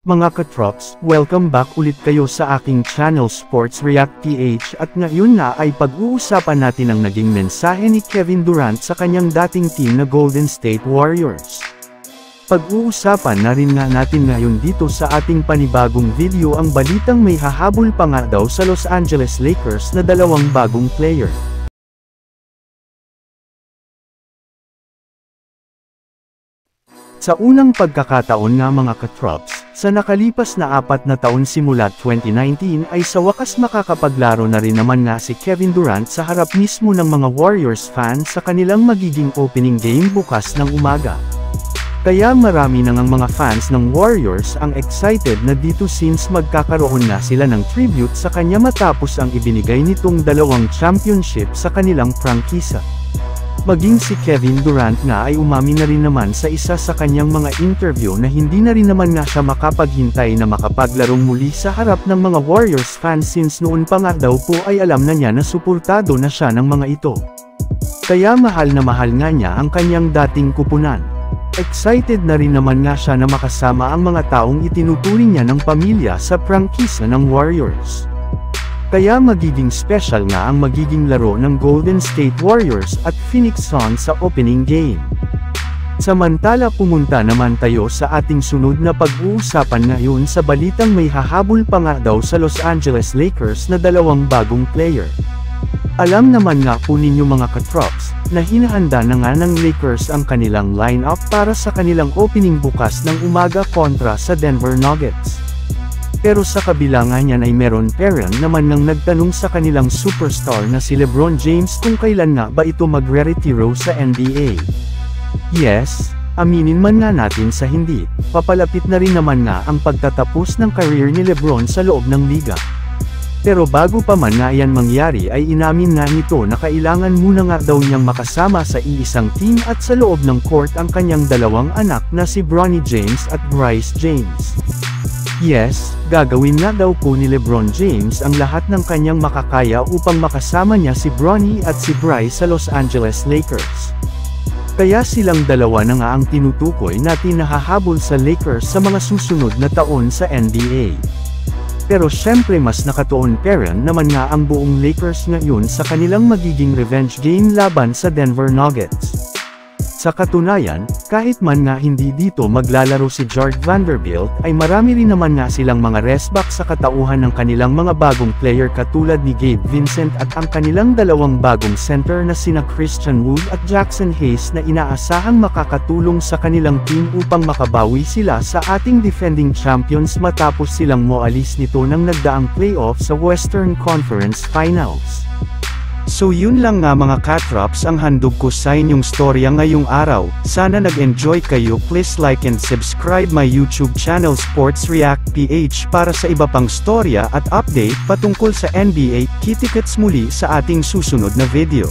Mga katrops, welcome back ulit kayo sa aking channel Sports React PH at ngayon na ay pag-uusapan natin ang naging mensahe ni Kevin Durant sa kanyang dating team na Golden State Warriors. Pag-uusapan na rin nga natin ngayon dito sa ating panibagong video ang balitang may hahabol pa nga daw sa Los Angeles Lakers na dalawang bagong player. Sa unang pagkakataon nga mga katrops, sa nakalipas na 4 na taon simula 2019 ay sa wakas makakapaglaro na rin naman nga si Kevin Durant sa harap mismo ng mga Warriors fans sa kanilang magiging opening game bukas ng umaga. Kaya marami na ngang mga fans ng Warriors ang excited na dito since magkakaroon na sila ng tribute sa kanya matapos ang ibinigay nitong 2 championship sa kanilang prangkisa. Maging si Kevin Durant nga ay umamin na rin naman sa isa sa kanyang mga interview na hindi na rin naman nga siya makapaghintay na makapaglarong muli sa harap ng mga Warriors fans since noon pa nga daw po ay alam na niya na suportado na siya ng mga ito. Kaya mahal nga niya ang kanyang dating kupunan. Excited na rin naman nga siya na makasama ang mga taong itinuturing niya ng pamilya sa prangkisa ng Warriors. Kaya magiging special nga ang magiging laro ng Golden State Warriors at Phoenix Suns sa opening game. Samantala pumunta naman tayo sa ating sunod na pag-uusapan ngayon sa balitang may hahabol pa nga daw sa Los Angeles Lakers na 2 bagong player. Alam naman nga po ninyo mga katrops, na hinahanda na nga ng Lakers ang kanilang lineup para sa kanilang opening bukas ng umaga kontra sa Denver Nuggets. Pero sa kabila nga niyan ay meron parang naman nang nagtanong sa kanilang superstar na si LeBron James kung kailan nga ba ito magre-retiro sa NBA. Yes, aminin man nga natin sa hindi, papalapit na rin naman nga ang pagtatapos ng career ni LeBron sa loob ng liga. Pero bago pa man nga yan mangyari ay inamin nga nito na kailangan muna nga daw niyang makasama sa iisang team at sa loob ng court ang kanyang 2 anak na si Bronny James at Bryce James. Yes, gagawin nga daw po ni LeBron James ang lahat ng kanyang makakaya upang makasama niya si Bronny at si Bryce sa Los Angeles Lakers. Kaya silang dalawa na nga ang tinutukoy natin na hahabol sa Lakers sa mga susunod na taon sa NBA. Pero syempre mas nakatuon parang naman nga ang buong Lakers ngayon sa kanilang magiging revenge game laban sa Denver Nuggets. Sa katunayan, kahit man nga hindi dito maglalaro si Jarred Vanderbilt ay marami rin naman nga silang mga restback sa katauhan ng kanilang mga bagong player katulad ni Gabe Vincent at ang kanilang 2 bagong center na sina Christian Wood at Jackson Hayes na inaasahang makakatulong sa kanilang team upang makabawi sila sa ating defending champions matapos silang moalis nito ng nagdaang playoff sa Western Conference Finals. So yun lang nga mga katrops ang handog ko sa inyong storya ngayong araw. Sana nag-enjoy kayo. Please like and subscribe my YouTube channel Sports React PH para sa iba pang storya at update patungkol sa NBA. Kita-kits muli sa ating susunod na video.